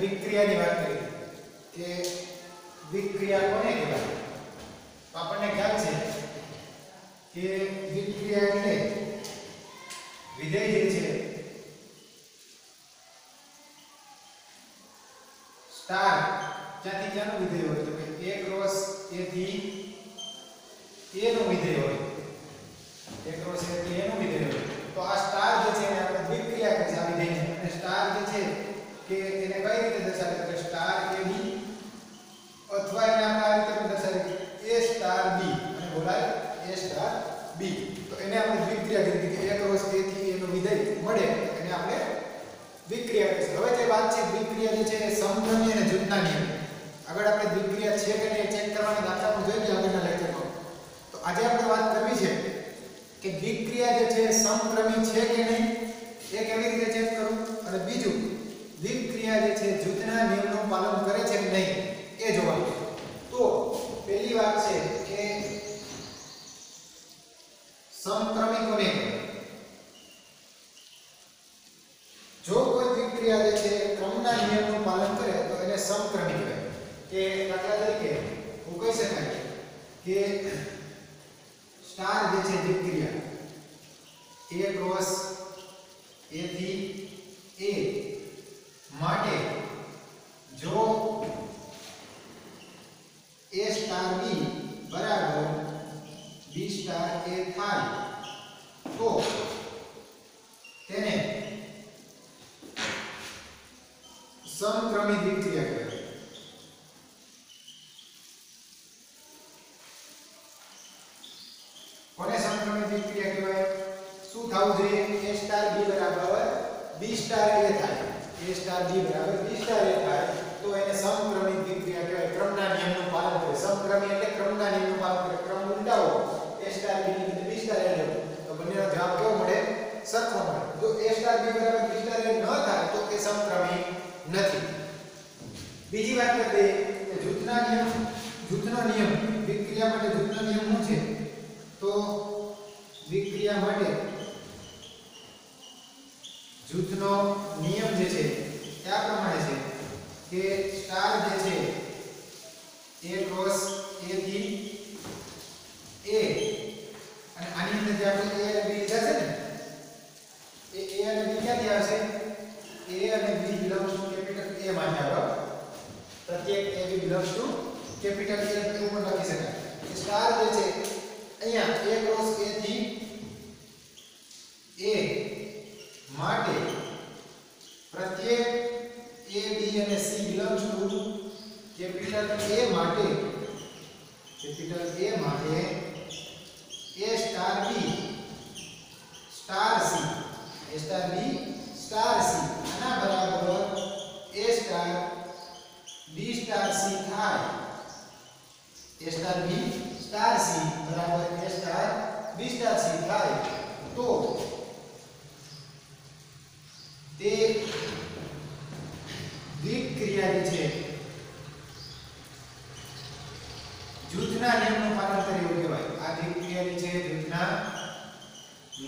દ્વિક્રિયાની વાત કરી કે દ્વિક્રિયા કોને કહેવાય? તો આપણને ખ્યાલ છે કે દ્વિક્રિયા એટલે વિધેય જે છે સ્ટાર ક્યાંથી ક્યાંનું વિધેય હોય તો કે a ક્રોસ a થી a નું વિધેય હોય, a ક્રોસ a થી a નું વિધેય હોય. તો આ સ્ટાર જે છે એને આપણે દ્વિક્રિયા કહે છે આ વિધેયને. અને સ્ટાર જે છે કે એને કઈ રીતે દર્શાવે તો કે સ્ટાર a b અથવા એને આપણે આ રીતે પણ દર્શાવીએ a સ્ટાર b અને બોલાય a સ્ટાર b. તો એને આપણે દ્વિક્રિયા કહીએ કે a ક્રોસ a થી a નું વિધેય મળે એને આપણે દ્વિક્રિયા કહીએ. હવે જે વાત છે દ્વિક્રિયા જે છે એ સમક્રમી અને જૂથના નિયમ. આગળ આપણે દ્વિક્રિયા છે કે નહીં ચેક કરવાના દાખલા પણ જોઈ ગયા આગળના લેક્ચરમાં. તો આજે આપણે વાત કરવી છે કે દ્વિક્રિયા જે છે સમક્રમી છે કે નહીં એ કેવી રીતે ચેક કરવું, અને બીજું દ્વિક્રિયા જે છે જૂથના નિયમનું પાલન કરે છે કે નહીં એ જોવાનું. તો પહેલી વાત છે કે સમક્રમી કોને કહેવાય? જો કોઈ દ્વિક્રિયા જે છે ક્રમના નિયમનું પાલન કરે તો એને સમક્રમી કહેવાય. કે દાખલા તરીકે હું કહી શકાય કે સ્ટાર જે છે દ્વિક્રિયા a ક્રોસ a થી a માટે જો a સ્ટાર b બરાબર b સ્ટાર a થાય તો તેને સમક્રમી દ્વિક્રિયા કહેવાય. કોને સમક્રમી દ્વિક્રિયા કહેવાય? શું થવું જોઈએ? a સ્ટાર b બરાબર b સ્ટાર a થાય, a સ્ટાર b બરાબર b સ્ટાર a થાય તો એને સમક્રમી દ્વિક્રિયા કહેવાય. ક્રમના નિયમનું પાલન કરે. સમક્રમી એટલે ક્રમના નિયમનું પાલન કરે. ક્રમ ઉલટાવો a સ્ટાર b ની બદલે b સ્ટાર a લેવો તો બંનેનો જવાબ કેવો મળે? સરખો મળે. જો a સ્ટાર b બરાબર b સ્ટાર a ન થાય તો એ સમક્રમી નથી. બીજી વાત કરીએ કે જૂથના નિયમ. જૂથનો નિયમ દ્વિક્રિયા માટે જૂથનો નિયમ શું છે? તો દ્વિક્રિયા માટે જૂથનો નિયમ જે છે એ આ પ્રમાણે છે કે સ્ટાર જે છે a ક્રોસ a થી a અને આની અંદર જે આપણે a અને b લીધા છે ને એ a અને b ક્યાંથી આવશે? a અને b belongs to capital A માં આવે. પ્રત્યેક a b belongs to capital A ઉપર લખી શકાય. કે સ્ટાર જે છે અહીંયા a ક્રોસ a થી a માટે પ્રત્યેક a b અને c belongs to capital A માટે a star b star c a star b star c આના બરાબર a star b star c થાય. a star b star c બરાબર a star b star c થાય તો તે દ્વિક્રિયા જે છે જૂથના નિયમનું પાલન કરે એવું કહેવાય. આ દ્વિક્રિયા જે છે જૂથના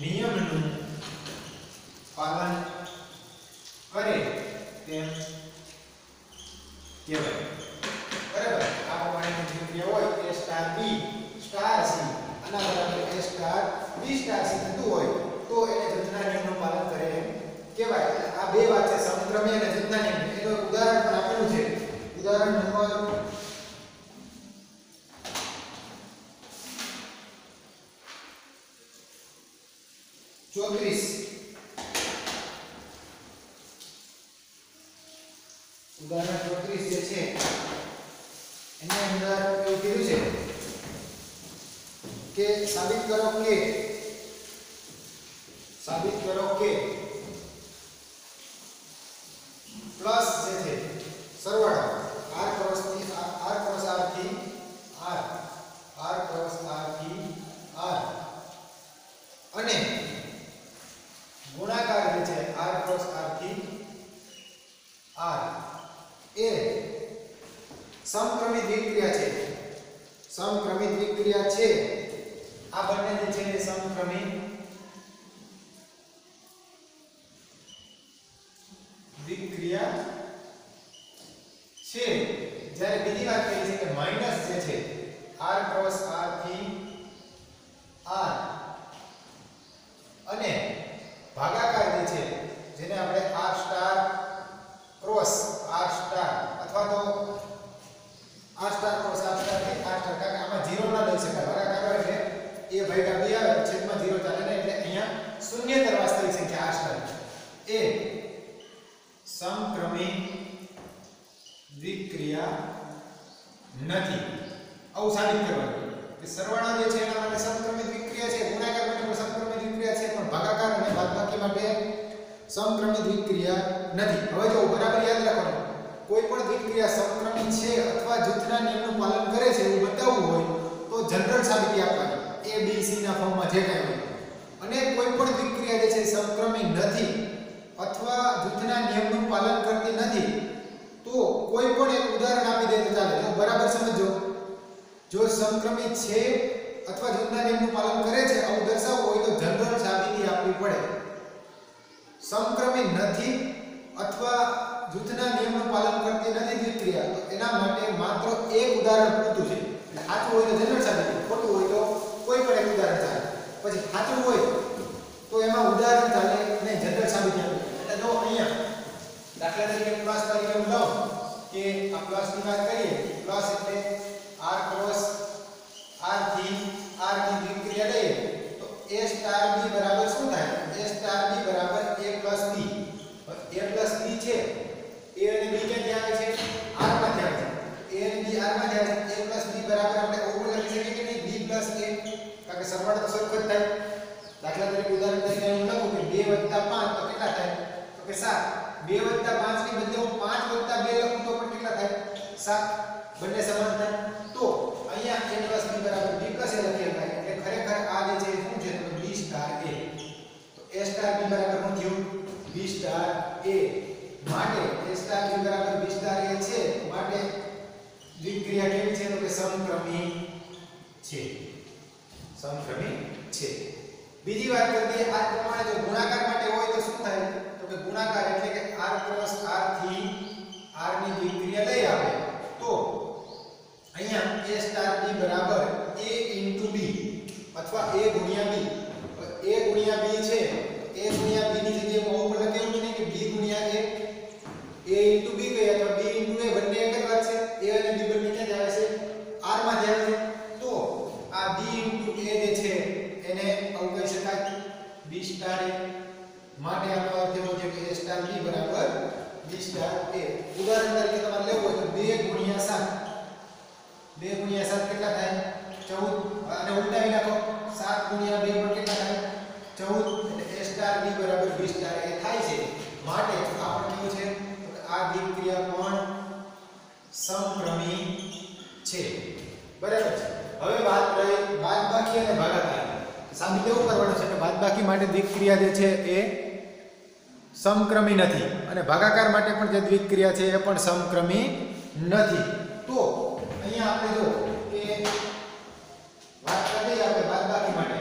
નિયમનું પાલન કરે તેમ કહેવાય. બરાબર? આ પ્રમાણેની દ્વિક્રિયા હોય a star b star c આના બરાબર a star b star c થતું હોય તો એને જૂથના નિયમનું પાલન કરે એમ કહેવાય. આ બે વાત છે સમક્રમી અને જૂથના નિયમ. એનું ઉદાહરણ પણ આપેલું છે. ઉદાહરણ નંબર 34. ઉદાહરણ 34 જે છે એની અંદર એવું કીધું છે કે સાબિત કરો કે પ્લસ જે છે સરવાળો r ક્રોસ r થી r ક્રોસ r થી r અને ગુણાકાર જે છે r ક્રોસ r થી r એ સમક્રમી દ્વિક્રિયા છે. સમક્રમી દ્વિક્રિયા છે. આ બંને જે છે એ સમક્રમી દ્વિક્રિયા બીજી વાત કરી છે કે માઈનસ જે છે r ક્રોસ r થી r અને ભાગાકાર જે છે જેને આપણે r star cross r star અથવા તો r star cross r star થી r સ્ટાર, કારણ કે આમાં 0 ના લઈ શકાય, ભાગાકાર એટલે a ભાગ્યા b આવે છેદમાં 0 ચાલે ને, એટલે અહીંયા શૂન્યતર વાસ્તવિક સંખ્યા r સ્ટાર એ સમક્રમી દ્વિક્રિયા નથી. આવું સાબિત કરવાનું કે સરવાળા જે છે એના માટે સમક્રમી દ્વિક્રિયા છે, ગુણાકાર માટે પણ સમક્રમી દ્વિક્રિયા છે, પણ ભાગાકાર અને બાદબાકી માટે સમક્રમી દ્વિક્રિયા નથી. હવે જો બરાબર યાદ રાખવાનું, કોઈ પણ દ્વિક્રિયા સમક્રમી છે અથવા જૂથના નિયમનું પાલન કરે છે એવું બતાવવું હોય તો જનરલ સાબિતી આપવાની a b c ના ફોર્મમાં જે કંઈ હોય. અને કોઈ પણ દ્વિક્રિયા જે છે સમક્રમી નથી અથવા જૂથના નિયમનું પાલન કરતી નથી તો કોઈ પણ એક ઉદાહરણ આપી દે તો ચાલે. જો બરાબર સમજો, જો સમક્રમી છે અથવા જૂથના નિયમનું પાલન કરે છે આવું દર્શાવવું હોય તો જનરલ સાબિતી આપવી પડે. સમક્રમી નથી અથવા જૂથના નિયમનું પાલન કરતી નથી દ્વિક્રિયા, તો એના માટે માત્ર એક ઉદાહરણ પૂરતું છે. એટલે સાચું હોય તો જનરલ સાબિતી, ખોટું હોય તો કોઈ પણ એક ઉદાહરણ ચાલે. પછી સાચું હોય તો એમાં ઉદાહરણ ચાલે નહીં, જનરલ સાબિતી આપવી. એટલે જો અહીંયા દાખલા તરીકે પ્લસ તરીકે હું લઉં કે આ પ્લસ ની વાત કરીએ, પ્લસ એટલે r ક્રોસ r થી r ની દ્વિક્રિયા લઈએ તો a સ્ટાર b બરાબર શું થાય? a સ્ટાર b બરાબર a plus b. a plus b છે, a અને b ક્યાંથી આવે છે? r માંથી આવે છે. a અને b r માંથી આવે છે. a પ્લસ b બરાબર આપણે ઓવર લખી શકીએ કે નહીં? b પ્લસ a, કારણ કે સરવાળો તો સરખો જ થાય. દાખલા તરીકે ઉદાહરણ તરીકે હું લખું કે 2 + 5 તો કેટલા થાય? તો કે 7. 2 + 5 ની બદલે હું 5 + 2 લખું તો પણ કેટલા થાય? 7. બંને સમાન થાય. તો અહીંયા a + b બરાબર b + a લખી શકાય. એટલે ખરેખર આ જે છે શું છે? તો b સ્ટાર a. તો a સ્ટાર b બરાબર શું થયું? b star a. માટે a સ્ટાર b બરાબર b સ્ટાર a છે, માટે દ્વિક્રિયા કેવી છે? તો કે સમક્રમી છે. સમક્રમી છે. બીજી વાત કરીએ, આ પ્રમાણે જો ગુણાકાર માટે હોય તો શું થાય? તો કે ગુણાકાર એટલે કે r ક્રોસ r થી r ની દ્વિક્રિયા લઈ આવે તો અહીંયા a સ્ટાર b બરાબર a into b અથવા a ગુણ્યા b. a ગુણ્યા b છે, a ગુણ્યા b ની જગ્યાએ હું ઉપર લખેલું નહીં કે b ગુણ્યા a. a into b કહે અથવા b into a બંને એક જ વાત છે. a અને b બંને ક્યાં આવે છે? r માં જ આવે છે. તો આ b into a જે છે એને આવું કહી શકાય b સ્ટાર a. માટે આનો અર્થ એવો છે કે a સ્ટાર b બરાબર b સ્ટાર a. ઉદાહરણ તરીકે તમારે લેવું હોય તો 2 ગુણ્યા 7. 2 ગુણ્યા 7 કેટલા થાય? 14. અને ઉલટાવી નાખો, 7 ગુણ્યા 2 પણ કેટલા થાય? 14. એટલે a સ્ટાર b બરાબર b સ્ટાર a થાય છે. માટે આ પણ કેવું છે? તો આ દ્વિક્રિયા પણ સમક્રમી છે. બરાબર છે. હવે વાત રહી બાદબાકી અને ભાગાકાર. સાબિત એવું કરવાનું છે કે બાદબાકી માટે દ્વિક્રિયા જે છે એ સમક્રમી નથી અને ભાગાકાર માટે પણ જે દ્વિક્રિયા છે એ પણ સમક્રમી નથી. તો અહીંયા આપણે જો કે વાત કરીએ આપણે બાદબાકી માટે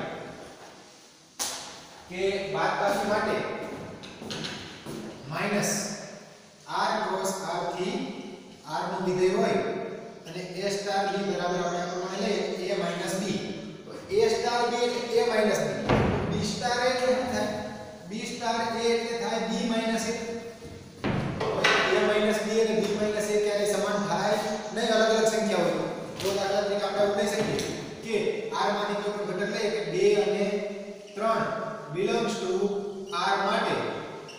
કે બાદબાકી માટે માઈનસ r ક્રોસ r થી r નું વિધેય હોય અને a સ્ટાર b બરાબર આપણે આ પ્રમાણે લઈએ a માઈનસ b. તો a સ્ટાર b એટલે a minus b. b star a એટલે શું થાય? b સ્ટાર a એટલે થાય b minus a. a minus b અને b માઈનસ a ક્યારે સમાન થાય નહીં, અલગ અલગ સંખ્યા હોય. તો દાખલા તરીકે આપણે એવું કહી શકીએ કે r માંથી કોઈ પણ ઘટક લઈએ કે 2 અને 3 belongs to r માટે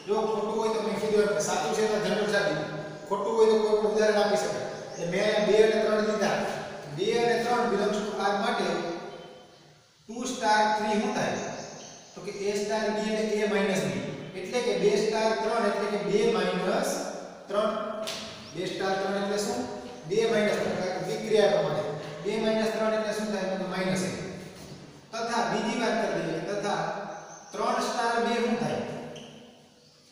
જો ખોટું હોય તો મેં કીધું સાચું છે તો જનરલ સાબિત, ખોટું હોય તો કોઈ પણ ઉદાહરણ આપી શકાય. એટલે મેં 2 અને 3 લીધા. 2 અને 3 belongs to r માટે 2 સ્ટાર 3 શું થાય? તો કે a સ્ટાર b એટલે a માઈનસ b. એટલે કે 2 સ્ટાર 3 એટલે કે 2 માઈનસ 3. 2 સ્ટાર 3 એટલે શું? 2 માઈનસ 3. વિક્રિયા પ્રમાણે 2 માઈનસ 3 એટલે શું થાય? તો માઈનસ 1. તથા બીજી વાત કરી દઈએ, તથા 3 સ્ટાર 2 શું થાય?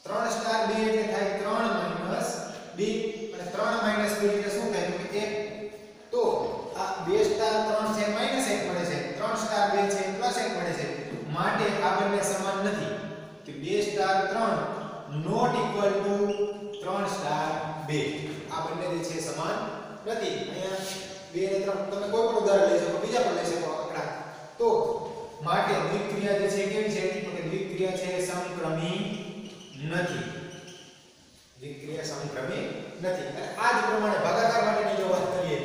3 સ્ટાર 2 એટલે થાય 3 માઈનસ 2 અને 3 માઈનસ 2 એટલે શું થાય? તો કે 1. તો આ 2 સ્ટાર 3 છે માઈનસ 1 મળે છે, 3 સ્ટાર 2 છે પ્લસ 1 મળે છે. માટે આ બંને સમાન નથી. કે 2 star 3 not equal to 3 star 2. આ બંને જે છે સમાન નથી. અહીંયા 2 અને 3 તમે કોઈ પણ ઉદાહરણ લઈ શકો, બીજા પણ લઈ શકો આંકડા. તો માટે દ્વિક્રિયા જે છે કેવી છે? તો કે દ્વિક્રિયા છે સમક્રમી નથી. દ્વિક્રિયા સમક્રમી નથી. અને આ જ પ્રમાણે ભાગાકાર માટેની જો વાત કરીએ,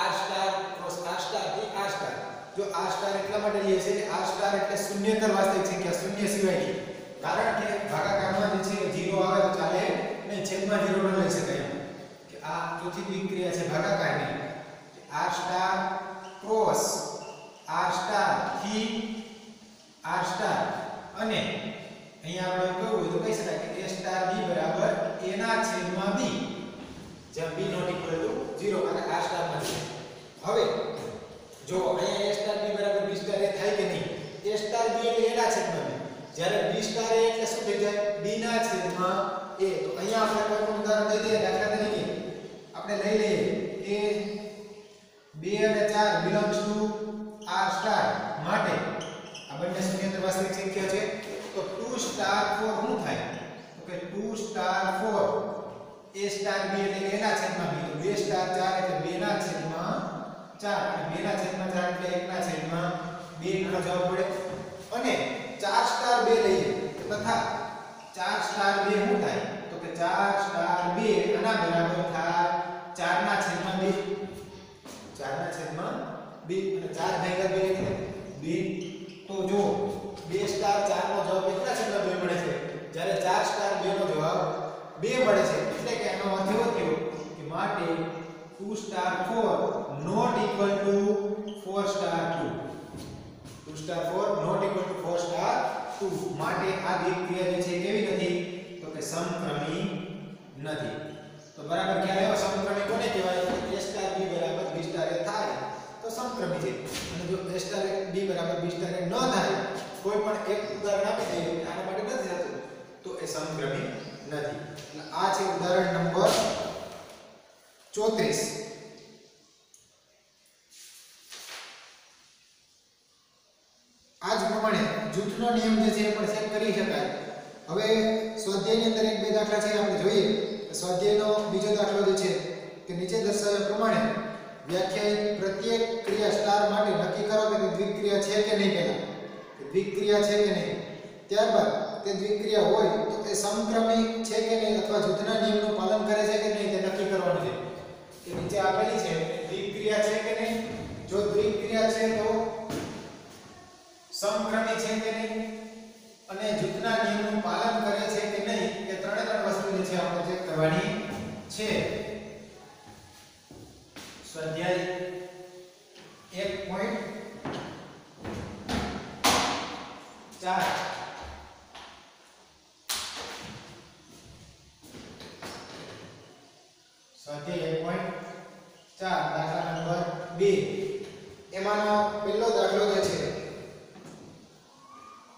r star cross r star થી r સ્ટાર. જો r સ્ટાર એટલા માટે લઈએ છે કે r સ્ટાર એટલે શૂન્યતર વાસ્તવિક સંખ્યા, શૂન્ય સિવાયની. કારણ કે ભાગાકારમાં જે છે 0 આવે તો ચાલે નહીં, છેદમાં 0 ન લઈ શકાય. કે આ ચોથી દ્વિક્રિયા છે ભાગાકારની, r star cross r star થી r સ્ટાર. અને અહીંયા આપણે કેવું હોય તો કહી શકાય કે a સ્ટાર b બરાબર a ના છેદમાં b, જ્યાં b નોટ ઇક્વલ ટુ 0 અને r સ્ટાર માં છે. હવે જો અહીંયા a સ્ટાર b બરાબર b સ્ટાર a થાય કે નહીં? a સ્ટાર b એટલે a ના છેદમાં b, જ્યારે b સ્ટાર a એટલે શું થઈ જાય? b ના છેદમાં a. તો અહીંયા આપણે કોઈ પણ ઉદાહરણ દઈ દઈએ. દાખલા તરીકે આપણે લઈ લઈએ કે 2 અને 4 બિલોંગ્સ ટુ r સ્ટાર. માટે આ બંને શૂન્યતર વાસ્તવિક સંખ્યા છે. તો 2 સ્ટાર 4 શું થાય? તો કે 2 સ્ટાર 4 a સ્ટાર b એટલે a ના છેદમાં b. તો 2 સ્ટાર 4 એટલે 2 ના છેદમાં 4 અને 2 ના છેદમાં 4 એટલે 1 ના છેદમાં 2 ગણો જવાબ પડે. અને 4 સ્ટાર 2 લઈએ તથા 4 સ્ટાર 2 શું થાય? તો કે 4 સ્ટાર 2 આના બરાબર થાય 4 ના છેદમાં 2. 4 ના છેદમાં 2 અને 4 ભાગ્યા 2 એટલે 2. તો જો 2 સ્ટાર 4 નો જવાબ કેટલા છેદમાં 2 મળે છે? જ્યારે 4 સ્ટાર 2 નો જવાબ 2 મળે છે. એટલે કે આનો અર્થ એવો થયો કે માટે 2 star 4 not equal to 4 star 2. 2 star 4 not equal to 4 star 2. માટે આ દ્વિક્રિયા જે છે કેવી નથી? તો કે સમક્રમી નથી. તો બરાબર ખ્યાલ આવ્યો સમક્રમી કોને કહેવાય? a સ્ટાર b બરાબર b સ્ટાર a થાય તો સમક્રમી છે. અને જો a સ્ટાર b બરાબર b સ્ટાર a ન થાય, કોઈ પણ એક ઉદાહરણ આપી દઈએ આના માટે નથી થતું, તો એ સમક્રમી નથી. એટલે આ છે ઉદાહરણ નંબર 34. આ જ પ્રમાણે જૂથનો નિયમ જે છે એ પણ ચેક કરી શકાય. હવે સ્વાધ્યાયની અંદર એક બે દાખલા છે આપણે જોઈએ. સ્વાધ્યાયનો બીજો દાખલો જે છે કે નીચે દર્શાવ્યા પ્રમાણે વ્યાખ્યાયિત પ્રત્યેક ક્રિયા સ્ટાર માટે નક્કી કરો કે તે દ્વિક્રિયા છે કે નહીં. પહેલા કે દ્વિક્રિયા છે કે નહીં, ત્યારબાદ તે દ્વિક્રિયા હોય તો તે સમક્રમી છે કે નહીં અથવા જૂથના નિયમનું પાલન કરે છે કે નહીં તે નક્કી કરવાનું છે. કે નીચે આપેલી છે દ્વિક્રિયા છે કે નહીં. જો દ્વિક્રિયા છે તો સમક્રમી છે કે નહીં અને જૂથના નિયમનું પાલન કરે છે કે નહીં, એ ત્રણે ત્રણ વસ્તુ જે છે આપણે ચેક કરવાની છે. સ્વાધ્યાય 1.4 સ્વાધ્યાય 1.4 દાખલા નંબર 2. એમાંનો પહેલો દાખલો જે છે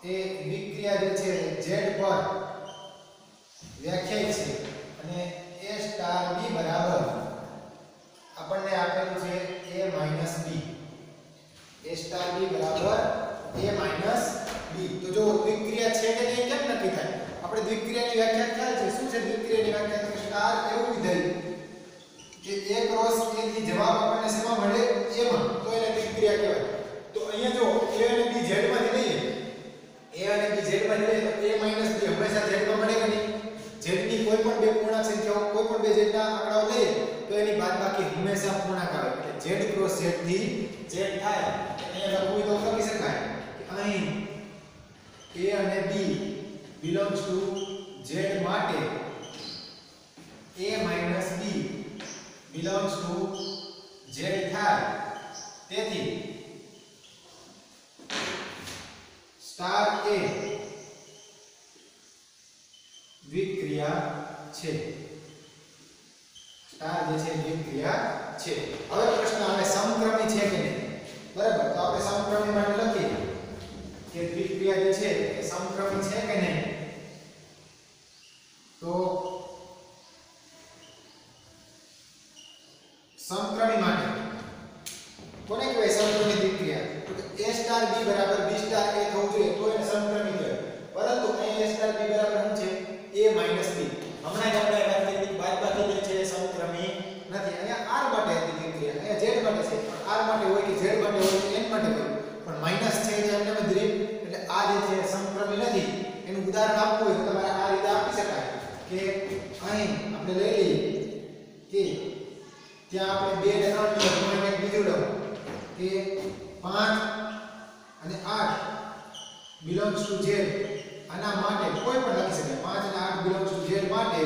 એ દ્વિક્રિયા જે છે z પર વ્યાખ્યાયિત છે અને a સ્ટાર b બરાબર આપણને આપેલું છે a b. a star b બરાબર a b. તો જો દ્વિક્રિયા છે કે નહીં કેમ નક્કી થાય? આપણે દ્વિક્રિયાની વ્યાખ્યા ખ્યાલ છે. શું છે દ્વિક્રિયાની વ્યાખ્યા? તો સ્ટાર એવું વિધેય કે a ક્રોસ a થી જવાબ આપણને શેમાં મળે? a માં, તો એને દ્વિક્રિયા કહેવાય. તો અહીંયા જો a અને b z માંથી લઈએ, a અને b z માં લઈએ તો a b હંમેશા z માં મળે કે નહીં? z ની કોઈ પણ બે પૂર્ણાંક સંખ્યાઓ, કોઈ પણ બે z ના આંકડાઓ લઈએ તો એની બાદબાકી હંમેશા પૂર્ણાંક આવે. એટલે z ક્રોસ z થી z થાય. અહીંયા લખવું તો લખી શકાય કે અહીં a અને b belongs to z માટે a b belongs to z થાય. તેથી સ્ટાર a દ્વિક્રિયા છે. સ્ટાર જે છે દ્વિક્રિયા છે. હવે પ્રશ્ન આવે સમક્રમી છે કે નહીં. બરાબર, તો આપણે સમક્રમી માટે લખીએ કે દ્વિક્રિયા જે છે એ સમક્રમી છે કે નહીં. તો સમક્રમી માટે કોને કહેવાય સમક્રમી દ્વિક્રિયા? તો કે a સ્ટાર b બરાબર b સ્ટાર a થવું જોઈએ તો એને સમક્રમી કહેવાય. પરંતુ અહીં a સ્ટાર b બરાબર શું છે? a b. હમણાં જ આપણે વાત કરી બાદબાકી જે છે સમક્રમી નથી. અહીંયા r માટે માટે હોય કે z માટે હોય કે n માટે હોય પણ માઈનસ છે એટલે એમને જ રહે એટલે આ જે છે સમક્રમી નથી એનું ઉદાહરણ આપવું હોય તો તમારે આ રીતે આપી શકાય કે અહીં આપણે લઈ લઈએ કે ત્યાં આપણે 2 અને 3 નિયમ એક બીજું લઉં કે 5 અને 8 belongs to z આના માટે કોઈ પણ લખી શકે 5 અને 8 belongs to z માટે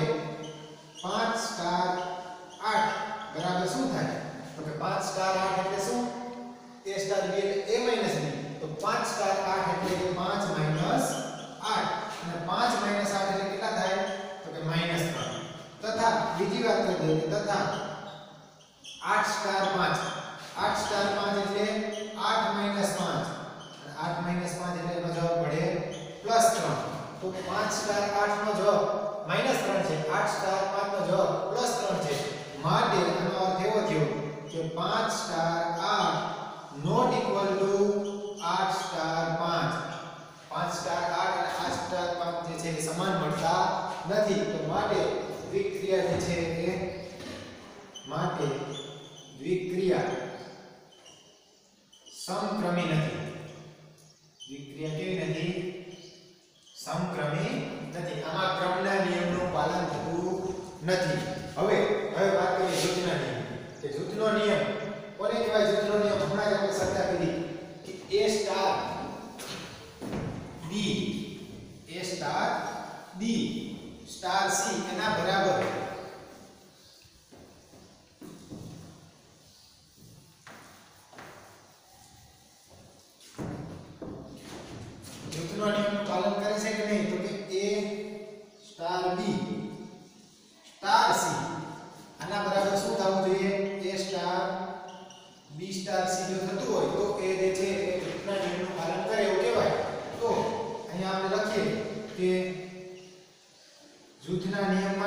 5 સ્ટાર 8 બરાબર શું થાય તો કે 5 સ્ટાર 8 એટલે શું a સ્ટાર b એટલે a માઈનસ b તો 5 સ્ટાર 8 એટલે કે 5 માઈનસ 8 અને 5 માઈનસ 8 એટલે કેટલા થાય તો કે માઈનસ 3 તથા બીજી વાત કરી દઈએ કે તથા 8 સ્ટાર 5 8 સ્ટાર 5 એટલે 8 માઈનસ 5 અને 8 માઈનસ 5 એટલે એનો જવાબ મળે પ્લસ 3 તો 5 સ્ટાર 8 નો જવાબ માઈનસ 3 છે 8 સ્ટાર 5 નો જવાબ પ્લસ 3 છે માટે આનો અર્થ એવો થયો કે 5 star 8 not equal to 8 star 5 5 star 8 અને 8 સ્ટાર 5 જે છે એ સમાન મળતા નથી તો માટે દ્વિક્રિયા જે છે એ માટે દ્વિક્રિયા સમક્રમી નથી દ્વિક્રિયા કેવી નથી સમક્રમી નથી આમાં ક્રમના નિયમનું પાલન થતું નથી હવે વાત કરીએ જૂથના નિયમ કે જૂથનો નિયમ કોને કહેવાય જૂથનો નિયમ હમણાં જ આપણે ચર્ચા કરી કે a star b star c એના બરાબર જૂથનો નિયમનું પાલન કરે છે કે નહીં તો કે a star b star c આના બરાબર શું થવું જોઈએ a star b star c જો થતું હોય તો એ જે છે એ જૂથના નિયમનું પાલન કરે એવું કહેવાય તો અહીંયા આપણે લખીએ કે જૂથના નિયમ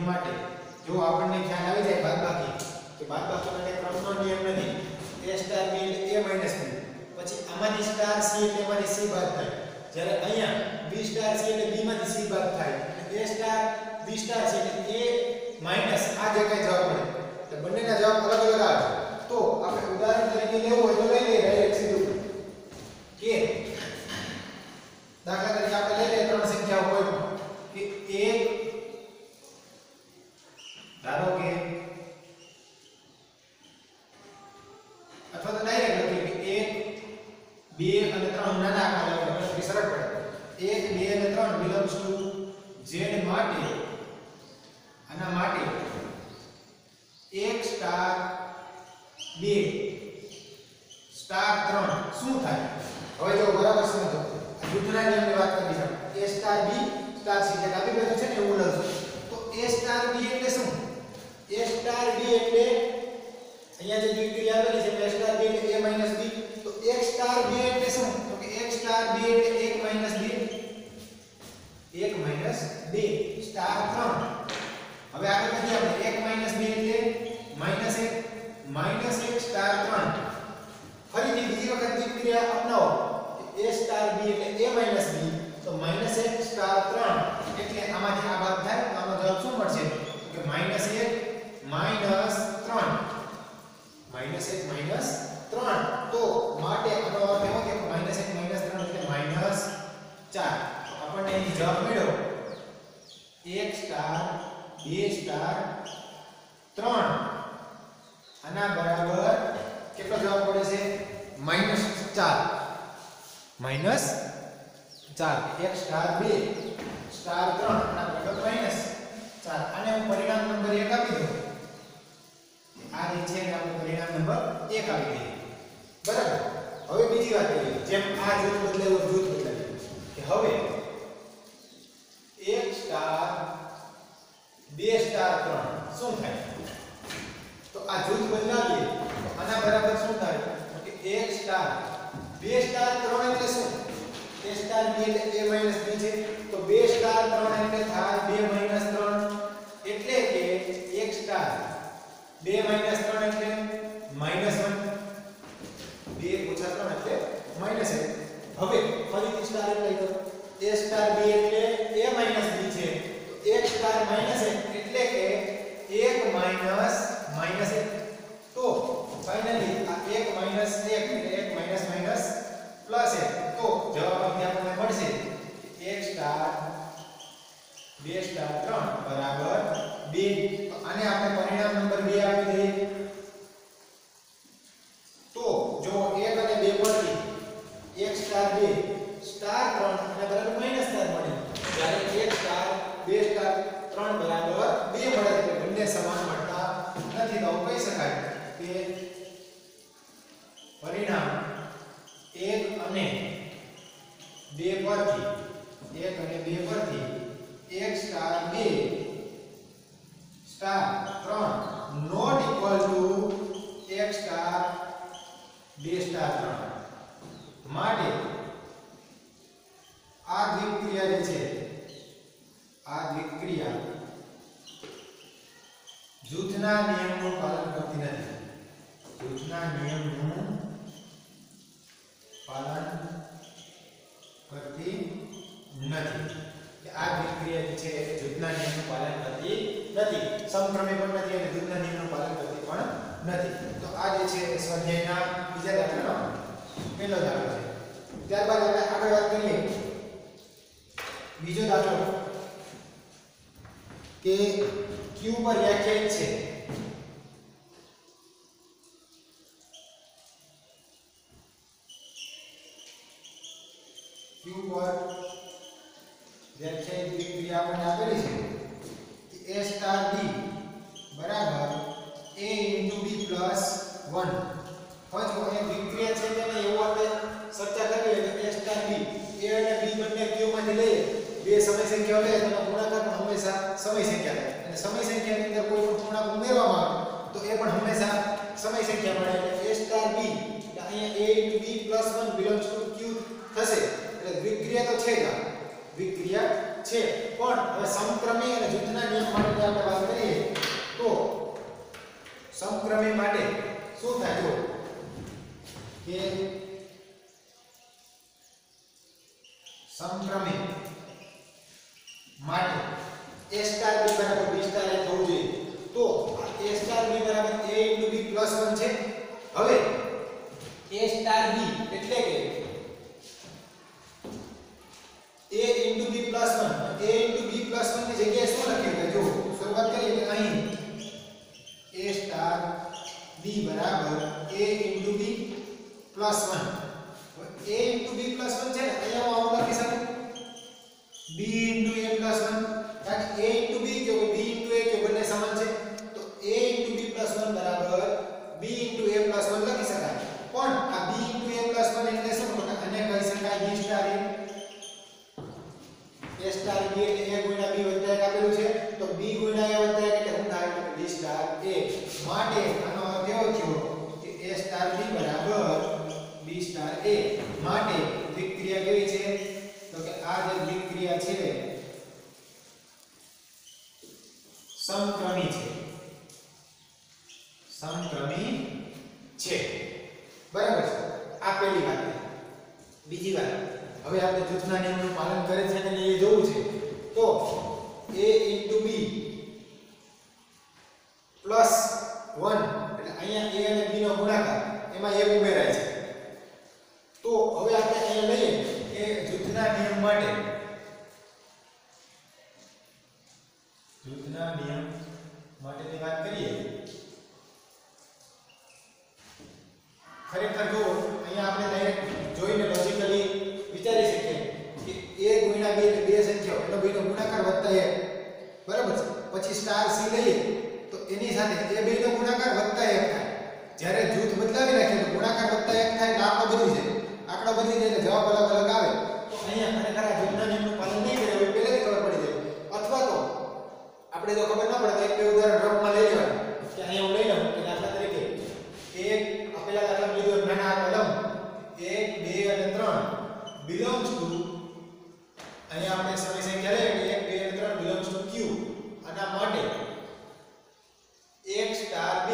માટે જો આપણને ખ્યાલ આવી જાય બાદબાકી કે બાદબાકી માટે ક્રમનો નિયમ નથી a સ્ટાર b એટલે a માઈનસ b પછી આમાંથી સ્ટાર c એટલે એમાંથી c બાદ થાય જ્યારે અહીંયા b સ્ટાર c એટલે b માંથી c બાદ થાય a star b star c એટલે a માઈનસ આ જે કઈ જવાબ મળે એટલે બંનેના જવાબ અલગ અલગ આવે તો આપણે ઉદાહરણ તરીકે લેવું હોય તો લઈ લઈએ ડાયરેક્ટ સીધું કે દાખલા તરીકે આપણે લઈ લઈએ ત્રણ સંખ્યાઓ કોઈ કે 1 ધારો કે અથવા તો ડાયરેક્ટ લખીએ કે 1 2 અને 3 નાના આકાર લેવા ગણતરી સરળ પડે 1 2 અને 3 belongs to z માટે આના માટે 1 સ્ટાર 2 સ્ટાર 3 શું થાય હવે જો બરાબર સમજો જૂથના નિયમની વાત કરી છે a star b star c જે ડાબી બાજુ છે ને એવું લખશું તો a સ્ટાર b એટલે શું a સ્ટાર b એટલે અહીંયા જે દ્વિક્રિયા આપેલી છે a સ્ટાર b એટલે a માઈનસ b તો 1 સ્ટાર b એટલે શું તો કે 1 સ્ટાર b એટલે 1 માઈનસ b 1 માઈનસ 2 સ્ટાર 3 હવે આગળ વધીએ આપણે 1 માઈનસ 2 એટલે માઈનસ 1 સ્ટાર 3 ફરીથી બીજી વખત દ્વિક્રિયા અપનાવો a સ્ટાર b એટલે a માઈનસ b તો માઈનસ 1 સ્ટાર 3 એટલે આમાંથી આ બાદ થાય તો આનો જવાબ શું મળશે કે માઈનસ 1 માઈનસ 3 માઈનસ 1 માઈનસ 3 તો માટે આનો અર્થ એવો કે માઈનસ 1 માઈનસ 3 એટલે માઈનસ 4 આપણને અહીં જવાબ મળ્યો 1 સ્ટાર 2 સ્ટાર 3 આના બરાબર કેટલો જવાબ પડે છે માઈનસ 4 માઈનસ 4 1 સ્ટાર 2 સ્ટાર 3 આના બરાબર માઈનસ 4 આને હું પરિણામ નંબર 1 આપી દઉં આ જે છે ને આપણે પરિણામ નંબર 1 આપી દઈએ બરાબર હવે બીજી વાત કરીએ જેમ આ જૂથ બદલાયું જૂથ બદલાયું કે હવે 1 સ્ટાર 2 સ્ટાર 3 શું થાય તો આ જૂથ બદલાવીએ તો આના બરાબર શું થાય તો કે 1 સ્ટાર 2 સ્ટાર 3 એટલે શું a સ્ટાર b એટલે a માઈનસ b છે તો 2 સ્ટાર 3 એટલે થાય 2 માઈનસ 3 એટલે કે 1 સ્ટાર 2 માઈનસ 3 એટલે માઈનસ 1 2 ઓછા 3 એટલે માઈનસ 1 હવે ફરીથી સ્ટાર એપ્લાય કરો a સ્ટાર b એટલે a માઈનસ b છે તો 1 સ્ટાર માઈનસ 1 એટલે કે 1 માઈનસ -1 તો ફાઇનલી આ 1 - 1 એટલે 1 માઇનસ પ્લસ 1 તો જવાબ આપણને મળશે 1 સ્ટાર 2 સ્ટાર 3 બરાબર 2 તો આને આપણે પરિણામ નંબર 2 આપી દઈએ તો જો 1 અને 2 પરથી 1 સ્ટાર 2 સ્ટાર 3 અને બરાબર માઈનસ 4 મળે જ્યારે 1 સ્ટાર 2 સ્ટાર 3 બરાબર 2 મળે તો બંને સમાન મળતા નથી તો કહી શકાય કે પરિણામ 1 અને 2 પરથી 1 star 2 star 3 not equal to 1 star 2 star 3 માટે આ દ્વિક્રિયા જે છે આ દ્વિક્રિયા જૂથના નિયમનું પાલન કરતી નથી જૂથના નિયમનું પાલન કરતી નથી કે આ દ્વિક્રિયા જે છે જૂથના નિયમનું પાલન કરતી નથી સમક્રમી પણ નથી અને જૂથના નિયમનું પાલન કરતી પણ નથી તો આ જે છે સ્વાધ્યાયના બીજા દાખલાનો પહેલો દાખલો છે ત્યારબાદ આપણે આગળ વાત કરીએ બીજો દાખલો કે q પર વ્યાખ્યાયિત છે q પર વ્યાખ્યાયિત દ્વિક્રિયા આપણને આપેલી છે કે a સ્ટાર b બરાબર a * b + 1 હવે જો અહીંયા દ્વિક્રિયા છે તેને એવું આપણે ચર્ચા કરીએ કે a સ્ટાર b a અને b બંને q માંથી લઈએ બે સમય સંખ્યાઓ લે તો ગુણાકાર પણ હંમેશા સમય સંખ્યા થાય અને સમય સંખ્યાની અંદર કોઈ પણ પૂર્ણાંક ઉમેરવામાં આવે તો એ પણ હંમેશા સમય સંખ્યા મળે એટલે a સ્ટાર b એટલે અહીંયા a * b + 1 belongs to q થશે એટલે દ્વિક્રિયા તો છે જ દ્વિક્રિયા છે પણ હવે સમક્રમી અને જૂથના નિયમ માટે આપણે વાત કરીએ તો સમક્રમી માટે શું થાય જો કે સમક્રમી માટે a સ્ટાર b બરાબર b સ્ટાર એ થવું જોઈએ તો a સ્ટાર b બરાબર a * b + 1 છે હવે a સ્ટાર b એટલે કે a * b + 1 a * b + 1 ની જગ્યાએ શું લખીએ જો શરૂઆત કરીએ કે અહીં a સ્ટાર b બરાબર a * b + 1 a * b + 1 છે ને અહીંયા હું આવું લખી શકું b * a + 1 કારણ કે a * b કે b * a કે બંને સમાન છે તો a * b + 1 બરાબર b * a + 1 લખી શકાય પણ આ b * a + 1 એટલે શું તો આને કહી શકાય b star a star b એટલે a * b + 1 આપેલું છે તો b * a + 1 એટલે શું થાય b સ્ટાર a માટે આનો અર્થ એવો થયો કે a સ્ટાર b બરાબર b સ્ટાર a માટે દ્વિક્રિયા કેવી છે તો કે આ જે દ્વિક્રિયા છે સમક્રમી છે બરાબર છે આ પહેલી વાત બીજી વાત હવે આપણે જૂથના નિયમનું પાલન કરે છે કે નહીં એ જોવું છે તો a * b + 1 એટલે અહીંયા a અને b નો ગુણાકાર એમાં 1 ઉમેરાય છે તો હવે આપણે અહીંયા લઈએ કે જૂથના નિયમ માટેની વાત કરીએ ખરેખર જો અહીંયા આપણે ડાયરેક્ટ જોઈને લોજિકલી વિચારી શકીએ કે a * b એટલે બે સંખ્યાઓ એનો બેનો ગુણાકાર વત્તા 1 બરાબર છે પછી સ્ટાર c લઈએ તો એની સાથે એ બેનો ગુણાકાર વત્તા 1 થાય જ્યારે જૂથ બદલાવી નાખીએ તો ગુણાકાર વત્તા 1 થાય એટલે આંકડો બદલી જાય એટલે જવાબ અલગ અલગ આવે તો અહીંયા ખરેખર આ જૂથના નિયમનું પાલન નહીં કરે હવે પહેલેથી ખબર પડી જાય અથવા તો આપણે જો ખબર ના પડે તો એક બે ઉદાહરણ રફમાં લઈ લેવાનું કે અહીંયા હું લઈ લઉં કે દાખલા તરીકે એક આપેલા દાખલા લીધો નાના કલમ 1 2 અને 3 belongs to અહીંયા આપણે સમય સંખ્યા લઈએ કે 1 2 અને 3 belongs to q આના માટે 1 સ્ટાર 2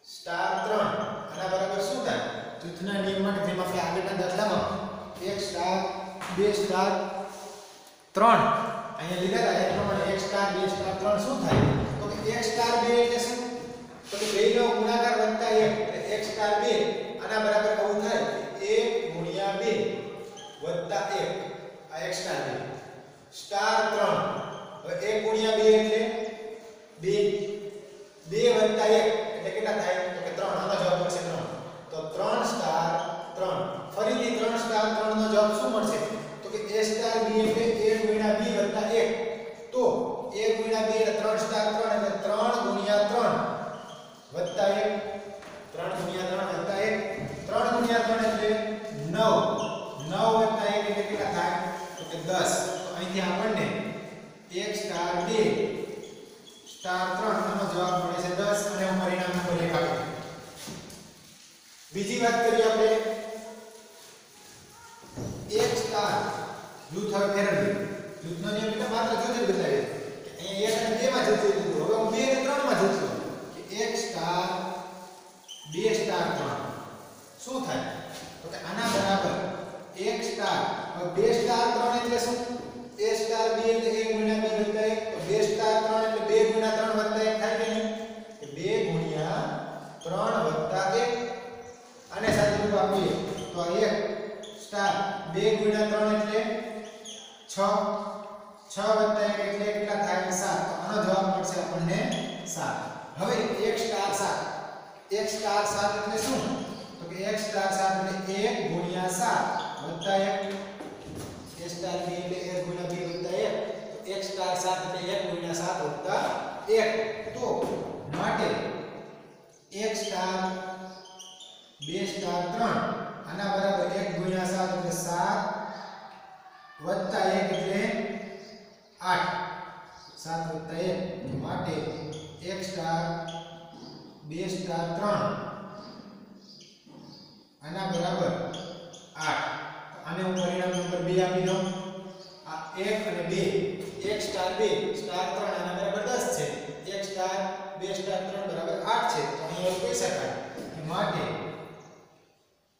સ્ટાર 3 આના બરાબર શું થાય જૂથના નિયમ માટે જેમ આપણે આગળના દાખલામાં 1 સ્ટાર 2 સ્ટાર 3 અહીંયા લીધા હતા એ પ્રમાણે 1 સ્ટાર 2 સ્ટાર 3 શું થાય તો કે 1 સ્ટાર 2 એટલે શું તો કે બેયનો ગુણાકાર વત્તા 1 એટલે 1 સ્ટાર 2 આના બરાબર આવું થાય કે 1 ગુણ્યા 2 વત્તા 1 આ 1 સ્ટાર 2 સ્ટાર 3 હવે 1 ગુણ્યા 2 એટલે 2 2 વત્તા 1 એટલે કેટલા થાય તો કે 3 આનો જવાબ મળશે 3 તો 3 સ્ટાર 3 ફરીથી 3 સ્ટાર 3 નો જવાબ શું મળશે તો કે a સ્ટાર b એટલે 1 ગુણ્યા 2 વત્તા 1 તો 1 ગુણ્યા 2 એટલે 3 સ્ટાર 3 એટલે 3 ગુણ્યા 3 વત્તા 1 3 ગુણ્યા 3 વત્તા 1 3 ગુણ્યા 3 એટલે 9 9 વત્તા 1 એટલે કેટલા થાય તો કે 10 તો અહીંથી આપણને 1 સ્ટાર 2 સ્ટાર 3 આનો જવાબ મળે છે 10 અને હું પરિણામ નંબર 1 આપું બીજી વાત કરીએ આપણે 1 સ્ટાર જૂથ હવે ફેરવીએ જૂથનો નિયમ એટલે માત્ર જૂથ જ બદલાય છે અહીંયા 1 અને 2 માં જૂથ લીધું હવે હું 2 અને 3 માં જૂથ લઉં કે 1 સ્ટાર 2 સ્ટાર 3 શું થાય તો કે આના બરાબર 1 સ્ટાર હવે 2 સ્ટાર 3 એટલે શું a સ્ટાર b એટલે 1 ગુણ્યા 2 વત્તા 1 તો 2 સ્ટાર 3 એટલે 2 ગુણ્યા 3 વત્તા 1 થાય કે નહીં કે 2 ગુણ્યા 3 વત્તા 1 આને સાથે રૂપ આપીએ તો આ 1 સ્ટાર 2 ગુણ્યા 3 એટલે 6 6 વત્તા 1 એટલે કેટલા થાય 7 તો આનો જવાબ મળશે આપણને 7 હવે 1 સ્ટાર 7 1 સ્ટાર 7 એટલે શું તો કે 1 સ્ટાર 7 એટલે 1 ગુણ્યા 7 વત્તા 1 a સ્ટાર b એટલે 1 ગુણ્યા 2 વત્તા 1 તો 1 સ્ટાર 7 એટલે 1 ગુણ્યા 7 વત્તા 1 તો માટે 1 સ્ટાર 2 સ્ટાર 3 આના બરાબર 1 ગુણ્યા 7 એટલે 7 વત્તા 1 એટલે 8 7 વત્તા 1 માટે 1 સ્ટાર 2 સ્ટાર 3 આના બરાબર 8 આને હું પરિણામ નંબર 2 આપી દઉં આ 1 અને 2 1 સ્ટાર 2 સ્ટાર 3 આના બરાબર 10 છે 1 સ્ટાર 2 સ્ટાર 3 બરાબર 8 છે તો અહીં એવું કહી શકાય કે માટે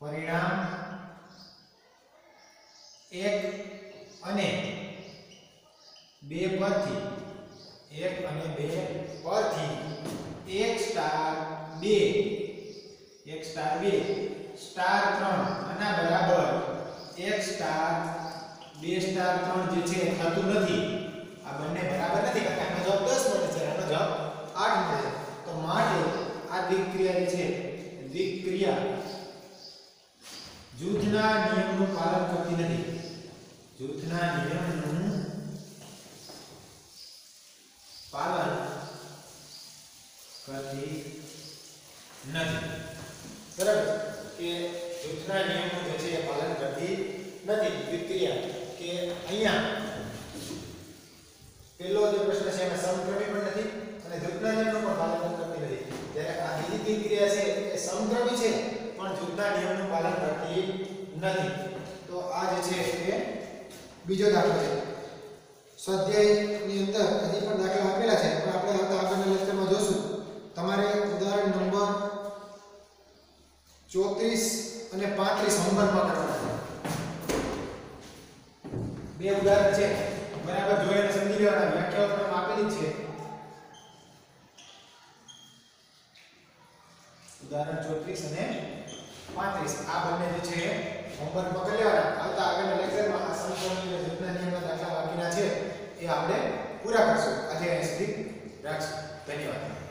પરિણામ 1 અને 2 પરથી 1 અને 2 પરથી 1 સ્ટાર 2 1 સ્ટાર 2 સ્ટાર 3 આના બરાબર 1 સ્ટાર 2 સ્ટાર 3 જે છે એ થતું નથી આ બંને બરાબર નથી કારણ કે આનો જવાબ 10 મળે છે આનો જવાબ 8 મળે છે તો માટે આ દ્વિક્રિયા જે છે દ્વિક્રિયા જૂથના નિયમનું પાલન કરતી નથી જૂથના નિયમનું પાલન કરતી નથી બરાબર કે જૂથના નિયમનું જે છે એ પાલન કરતી નથી દ્વિક્રિયા કે અહીંયા પહેલો જે પ્રશ્ન છે એમાં સમક્રમી પણ નથી અને જૂથના નિયમનું પણ પાલન કરતી નથી જ્યારે આ બીજી દ્વિક્રિયા છે એ સમક્રમી છે પણ જૂથના નિયમનું પાલન કરતી નથી તો આ જે છે એ બીજો દાખલો છે સ્વાધ્યાયની અંદર હજી પણ દાખલા આપેલા છે પણ આપણે આવતા આગળના લેક્ચરમાં જોશું તમારે ઉદાહરણ નંબર 34 અને 35 હોમવર્કમાં કરવાના બે ઉદાહરણ છે બરાબર જોઈ અને સમજી લેવાના વ્યાખ્યાઓ પણ આપેલી છે ઉદાહરણ 34 અને 35 આ બંને જે છે હોમવર્કમાં કરી લેવાના આવતા આગળના લેક્ચરમાં આ સમકોણની અને જૂથના નિયમના દાખલા બાકીના છે એ આપણે પૂરા કરશું આજે અહીં સુધી રાખશું ધન્યવાદ